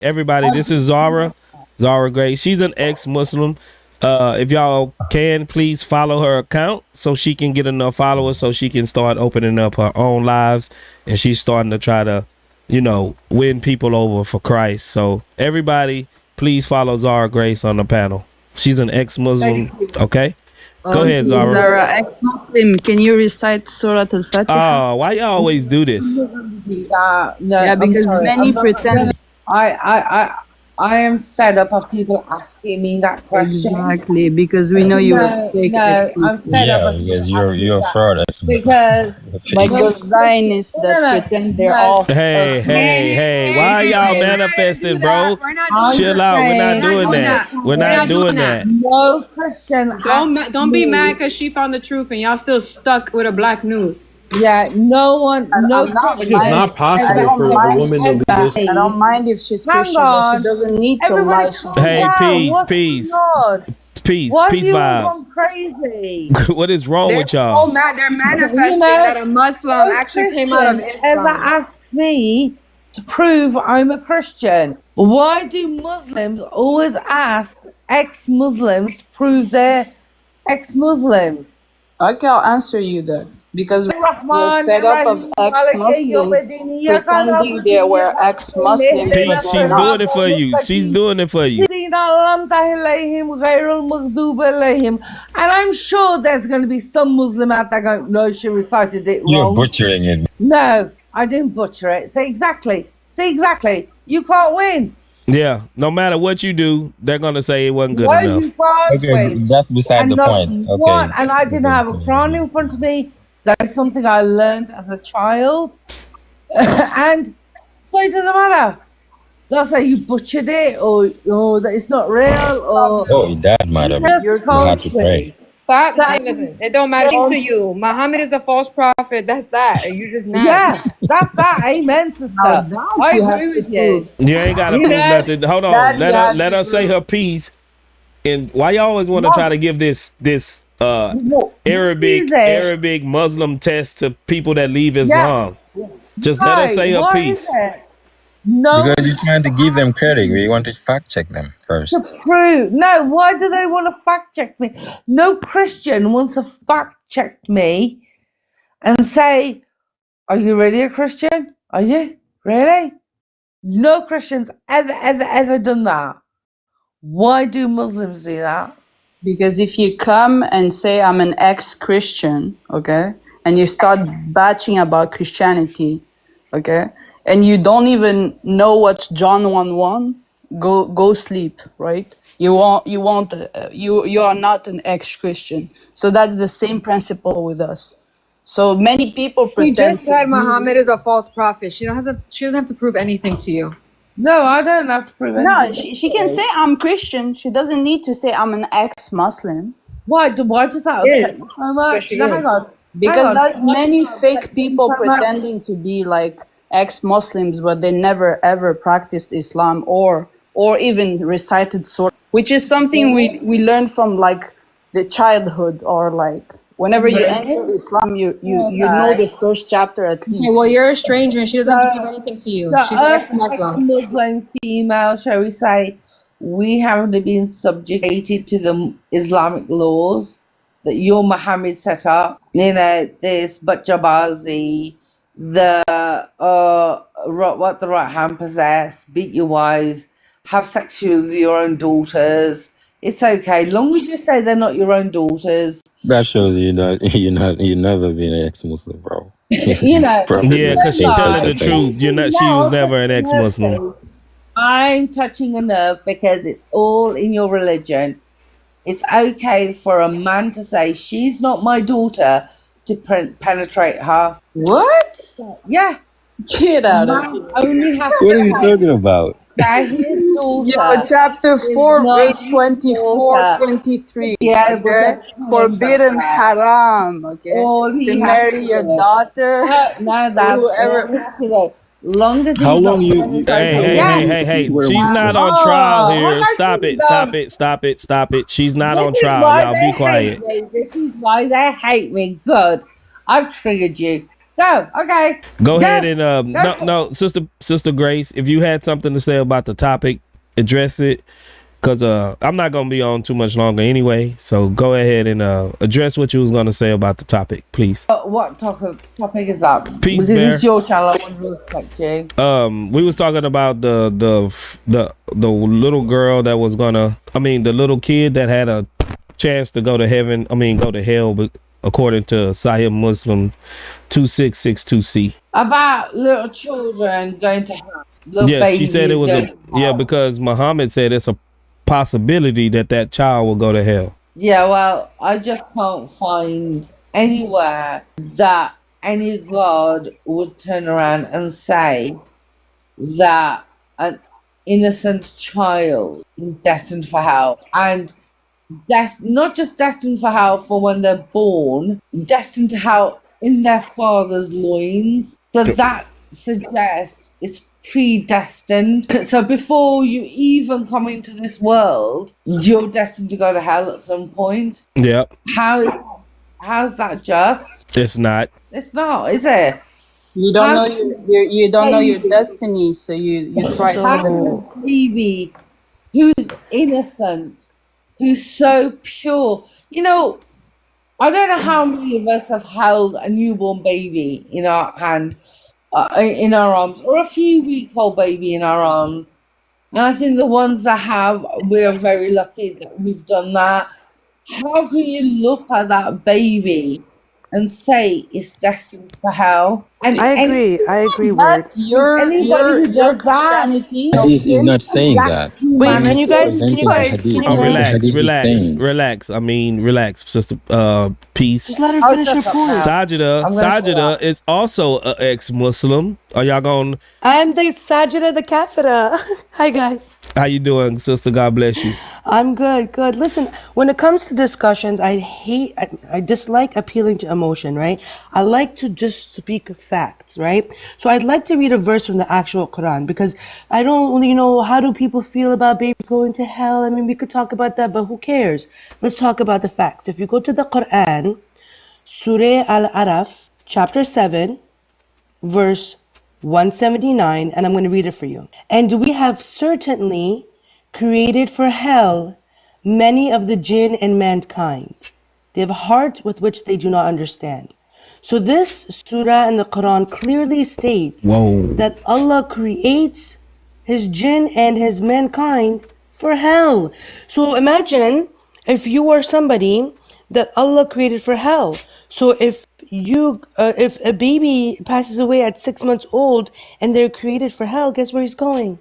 everybody, this is Zara. Zara Gray. She's an ex-Muslim. If y'all can, please follow her account so she can get enough followers so she can start opening up her own lives. And she's starting to try to, win people over for Christ. So everybody, please follow Zara Grace on the panel. She's an ex-Muslim. Okay? Go ahead, Zara. Zara, ex-Muslim. Can you recite Surah Al-Fatiha? Oh, why y'all always do this? No, Yeah, because many pretend. I am fed up of people asking me that question. Exactly, because we know you were fake I'm fed up of because people you're a asking fraud. that. Like those Zionists that pretend they're all Hey, why y'all manifesting, bro? Chill out. We're not doing that. We're not doing that. No Christian. Don't be mad because she found the truth and y'all still stuck with a black news. Yeah, no one, no Christian. It's not possible for a woman to leave this. I don't mind if she's Christian, but she doesn't need to lie. Hey, peace vibe. Gone crazy? What is wrong with y'all? Oh, man, they're manifesting that a Muslim actually came out of Islam. Ever asks me to prove I'm a Christian? Why do Muslims always ask ex-Muslims to prove they're ex-Muslims? Okay, I'll answer you then. Because we're Rahman, fed up of ex-Muslims pretending they were ex-Muslims. Peace, she's doing it for you. She's doing it for you. And I'm sure there's going to be some Muslim out there going, no, she recited it wrong. You're butchering it. No, I didn't butcher it. See exactly. You can't win. Yeah, no matter what you do, they're going to say it wasn't good No, enough. you can't Okay, win. that's beside And the not point. one, Okay. and I didn't have a Quran in front of me. That is something I learned as a child. And so it doesn't matter. They'll say you butchered it or that it's not real or Oh, it does matter. You're You have to pray. Stop. Listen, it don't matter to you. Muhammad is a false prophet. That's that. You just mad. yeah, that's that. Amen, sister. I agree with you. You ain't got to prove nothing. Hold on. Let her say her piece. And why y'all always want to try to give this Arabic Muslim test to people that leave Islam? Just let her say her piece. No, Because you're trying to give them credit. We want to fact check them first. to prove. No, why do they want to fact check me? No Christian wants to fact check me and say, are you really a Christian? Are you? Really? No Christian's ever done that. Why do Muslims do that? Because if you come and say I'm an ex-Christian, okay, and you start batching about Christianity, okay, and you don't even know what's John 1:1, go sleep, right? You are not an ex-Christian. So that's the same principle with us. So many people She pretend. just said Muhammad is a false prophet. She doesn't have to prove anything to you. No, I don't have to prove anything. No, she can say I'm Christian. She doesn't need to say I'm an ex-Muslim. Why does that upset me so much? No, hang on. Because there's many fake people pretending to be like ex-Muslims, but they never ever practiced Islam or even recited Surah, which is something we learn from like the childhood or like whenever you enter Islam, you know the first chapter at least. Okay, well, you're a stranger and she doesn't have to prove anything to you. She's an ex-Muslim. Muslim female, shall we say, we haven't been subjugated to the Islamic laws that your Muhammad set up. You know, this Bachabazi, what the right hand possess, beat your wives, have sex with your own daughters. It's okay, long as you say they're not your own daughters. That shows you never been an ex-Muslim, bro. You know, Yeah, because she's telling the truth. She was never an ex-Muslim. I'm touching a nerve because it's all in your religion. It's okay for a man to say she's not my daughter to penetrate her. What? Yeah. Get out of here. Only have What are you talking about? that his daughter. Yeah, chapter 4, verse 24, 23. Yeah, okay? Forbidden haram, okay? To marry your daughter. No, that's whoever. Long as How long you Hey, she's not on trial here. Stop it. She's not on trial. Y'all be quiet. This is why they hate me. Good. I've triggered you. Go. Okay. Go ahead and no, sister Grace, if you had something to say about the topic, address it. Cause I'm not gonna be on too much longer anyway. So go ahead and address what you was gonna say about the topic, please. What topic is that? Peace, because Bear. it's your channel. I want to respect you. We was talking about the little girl that was the little kid that had a chance to go to heaven. Go to hell, but according to Sahih Muslim 2662C. About little children going to hell. Little she said it was because Muhammad said it's a possibility that child will go to hell. Yeah, well, I just can't find anywhere that any God would turn around and say that an innocent child is destined for hell. And not just destined for hell for when they're born, destined to hell in their father's loins. So that suggests it's predestined. So before you even come into this world, you're destined to go to hell at some point. Yep. How's that just? It's not. It's not, is it? You don't know you don't know your destiny, so you try a baby who's innocent, who's so pure. You know, I don't know how many of us have held a newborn baby in our hand, in our arms, or a few week old baby in our arms. And I think the ones that have, we're very lucky that we've done that. How can you look at that baby and say it's destined for hell? And I agree with that's your Christianity. Hadith is not saying that. Wait, can you guys relax. Relax, sister. Peace. Just let her finish her point. Sajida is also an ex-Muslim. Are y'all going? I'm the Sajida the Kafira. Hi guys. How you doing, sister? God bless you. I'm good. Listen, when it comes to discussions, I dislike appealing to emotion, right? I like to just speak facts, right? So I'd like to read a verse from the actual Quran, because I don't really know how do people feel about baby going to hell. I mean, we could talk about that, but who cares? Let's talk about the facts. If you go to the Quran, Surah Al-Araf, chapter 7, verse 179, and I'm going to read it for you. And we have certainly created for hell many of the jinn and mankind. They have hearts with which they do not understand. So this surah in the Quran clearly states that Allah creates his jinn and his mankind for hell. So imagine if you are somebody that Allah created for hell. So if a baby passes away at 6 months old and they're created for hell, guess where he's going?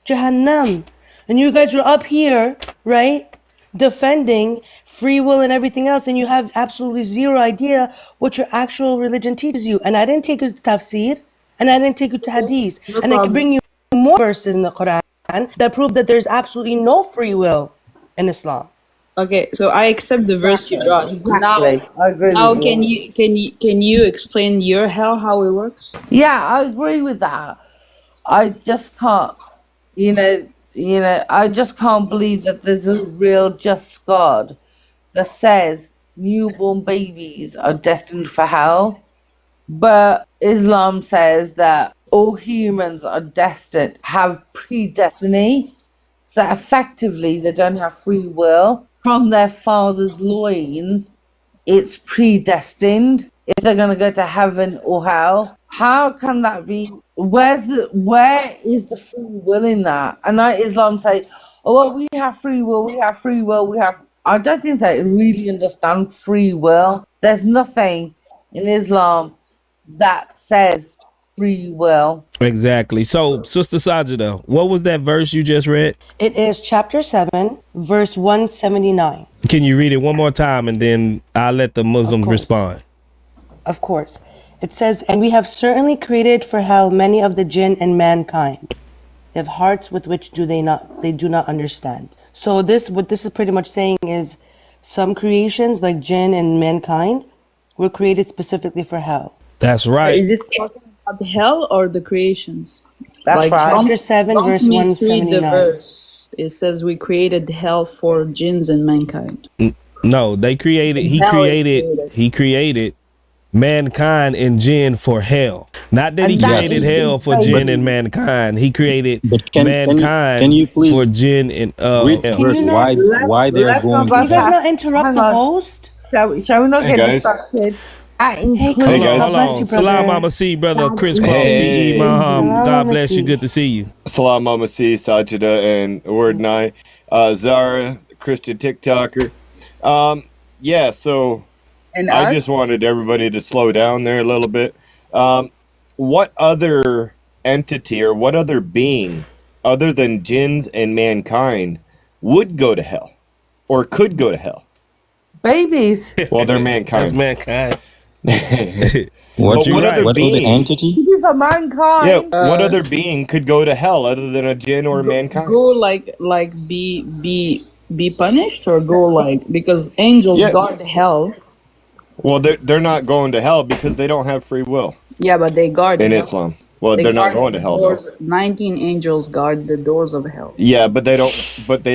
Jahannam. And you guys are up here, right, defending free will and everything else, and you have absolutely zero idea what your actual religion teaches you. And I didn't take you to tafsir, and I didn't take you to hadith, and I can bring you more verses in the Quran that prove that there's absolutely no free will in Islam. Okay, so I accept the verse you brought. Exactly. I agree Now, with you. can you explain your hell, how it works? Yeah, I agree with that. I just can't, I just can't believe that there's a real just God that says newborn babies are destined for hell. But Islam says that all humans are destined, have predestiny. So effectively, they don't have free will. From their father's loins, it's predestined if they're going to go to heaven or hell. How can that be? Where is the free will in that? And Islam say, oh, well, we have free will, I don't think they really understand free will. There's nothing in Islam that says free will. Exactly. So, Sister Sajida, what was that verse you just read? It is chapter 7, verse 179. Can you read it one more time, and then I'll let the Muslims respond? Of course. It says, and we have certainly created for hell many of the jinn and mankind. They have hearts with which they do not understand. So what this is pretty much saying is some creations like jinn and mankind were created specifically for hell. That's right. Is it talking about the hell or the creations? That's right. Chapter 7, verse 179. The verse. It says we created hell for jinns and mankind. No, they created. He created mankind and jinn for hell. Not that he And that created is hell for insane. jinn and mankind. He created But can mankind you please for jinn and read the hell. Can verse you not? why they are Let's going not to go Can you guys hell? not past. interrupt Hang the on. host? Shall we not Hey get guys. distracted? That Hold includes. on, guys. God hold bless on. you, Salam brother. Mama C, brother That Chris Cross, B.E. Hey. Maham. Salam, God Mama bless you. C. Good to see you. Salam Mama C, Sajida, and Word&I. Zara, Christian TikToker. Yeah, so And I us? just wanted everybody to slow down there a little bit. What other entity or what other being other than jinns and mankind would go to hell or could go to hell? babies. Well, they're That's mankind. mankind. What But you're what right. other what other being? entity? This is for mankind. Yeah, what other being could go to hell other than a jinn or mankind? Go like be punished, or go like, because angels Yeah. guard hell. Well, they're not going to hell because they don't have free will Yeah, but they guard in hell. Islam. Well, They they're not guard going the to hell though. doors. 19 angels guard the doors of hell. Yeah, but they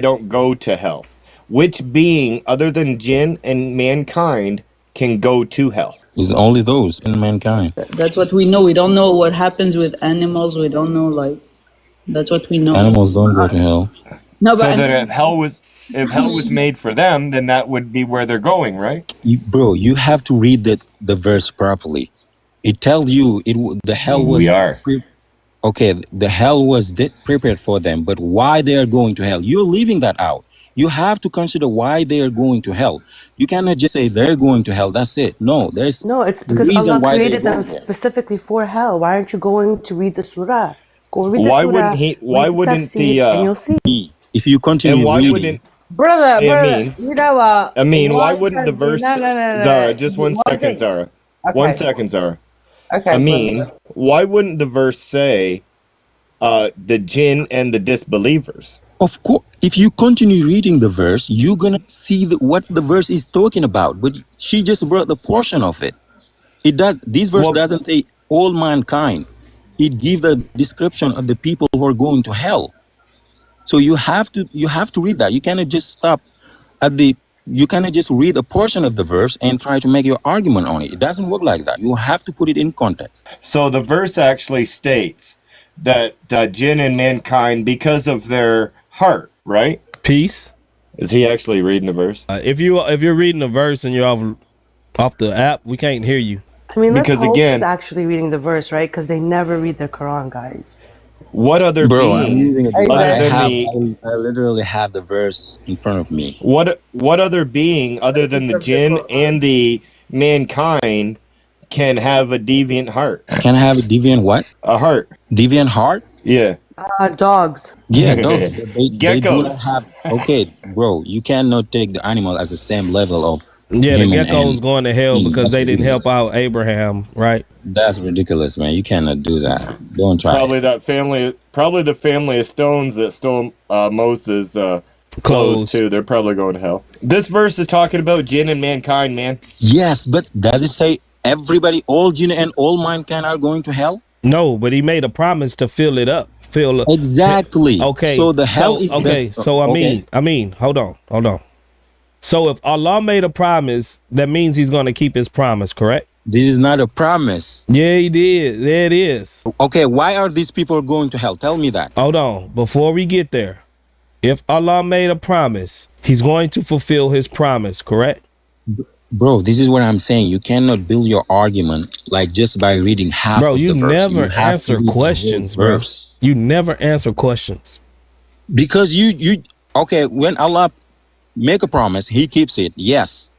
don't go to hell. Which being other than jinn and mankind can go to hell? It's only those in mankind. That's what we know. We don't know what happens with animals. We don't know, like, that's what we know. Animals don't go to hell. No, So but that if hell was made for them, then that would be where they're going, right? Bro, you have to read the verse properly. It tells you the hell was We are. okay. The hell was prepared for them, but why they are going to hell? You're leaving that out. You have to consider why they are going to hell. You cannot just say they're going to hell. That's it. No, there's No, it's the because reason Allah why they're created them going there. specifically for hell. Why aren't you going to read the surah? Go read the Why surah, wouldn't he? Why read the wouldn't tafsir, and you'll see. If you and continue why reading, wouldn't Brother, Amin? you know what? Why wouldn't the verse? No. Zara, just one second, thing. Zara. Okay. 1 second, Zara. Okay. Amin, why wouldn't the verse say the jinn and the disbelievers? of course, if you continue reading the verse, you're gonna see what the verse is talking about. But she just brought the portion of it. It does. This verse Well, doesn't say all mankind. It gives a description of the people who are going to hell. So you have to read that. You cannot just stop at the. You cannot just read a portion of the verse and try to make your argument on it. It doesn't work like that. You have to put it in context. so the verse actually states that jinn and mankind, because of their heart, right? Peace. Is he actually reading the verse? If you're reading a verse and you're off the app, we can't hear you. I mean, let's Because hope again- he's actually reading the verse, right? Because they never read the Quran, guys. What other Bro, I'm being? using it. Hey, I I literally have the verse in front of me. What other being other than the jinn and the mankind can have a deviant heart? Can I have a deviant what? A heart. Deviant heart? Yeah. Dogs. Yeah, dogs. They do Geckos. not have. Okay, bro, you cannot take the animal as the same level of. Yeah, the human gecko's and- going to hell because they didn't help out Abraham, right? That's ridiculous, man. You cannot do that. Don't try. Probably the family of stones that stole Moses' clothes too. They're probably going to hell. This verse is talking about jinn and mankind, man. Yes, but does it say everybody, all jinn and all mankind are going to hell? No, but he made a promise to fill it up. Exactly. Okay. So the hell is okay. just, So okay. I mean, hold on. So if Allah made a promise, that means he's going to keep his promise, correct? This is not a promise. Yeah, he did. There it is. Okay, why are these people going to hell? Tell me that. Hold on. Before we get there, if Allah made a promise, he's going to fulfill his promise, correct? Bro, this is what I'm saying. You cannot build your argument like just by reading half Bro, of you the verse. never You have to answer read the whole questions, bro. verse. You never answer questions. Because you okay, when Allah make a promise, he keeps it. Yes.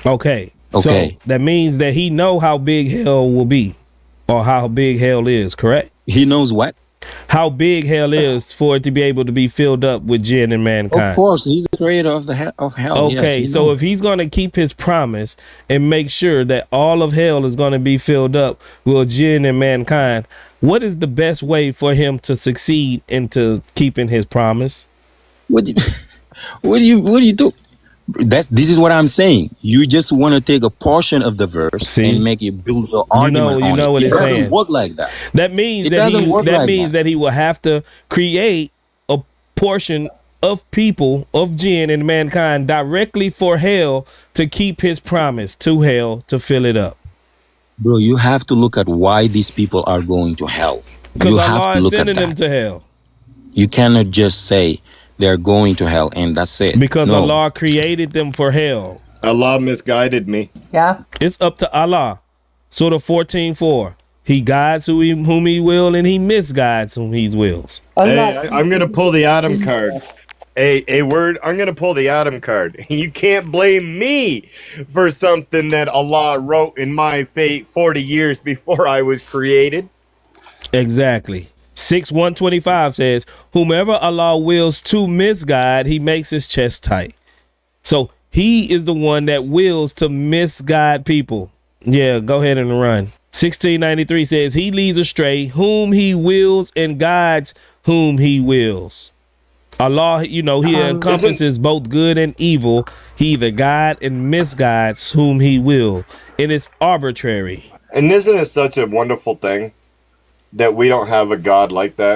Okay. Okay. So that means that he know how big hell will be, or how big hell is, correct? He knows what? How big hell is for it to be able to be filled up with jinn and mankind. Of course, he's the creator of of hell. Okay, yes, so knows. if he's going to keep his promise and make sure that all of hell is going to be filled up with jinn and mankind, what is the best way for him to succeed into keeping his promise? what do you do? This is what I'm saying. You just want to take a portion of the verse and make it build your argument. You know what it it's doesn't saying. work like that. That means It doesn't work like that he will have to create a portion of people, of jinn and mankind directly for hell to keep his promise to hell to fill it up. Bro, you have to look at why these people are going to hell. Because You have Allah to is look at sending them that. to hell. You cannot just say they're going to hell and that's it. Because No. Allah created them for hell. Allah misguided me. Yeah. It's up to Allah. Surah 14:4. He guides whom he will, and he misguides whom he wills. Hey, I'm gonna pull the Adam card. A word. I'm gonna pull the Adam card. You can't blame me for something that Allah wrote in my fate 40 years before I was created. Exactly. 6:125 says, whomever Allah wills to misguide, he makes his chest tight. So he is the one that wills to misguide people. Yeah, go ahead and run. 1693 says, he leads astray whom he wills and guides whom he wills. Allah, he encompasses both good and evil. He either guides and misguides whom he will. And it's arbitrary. And isn't it such a wonderful thing that we don't have a God like that?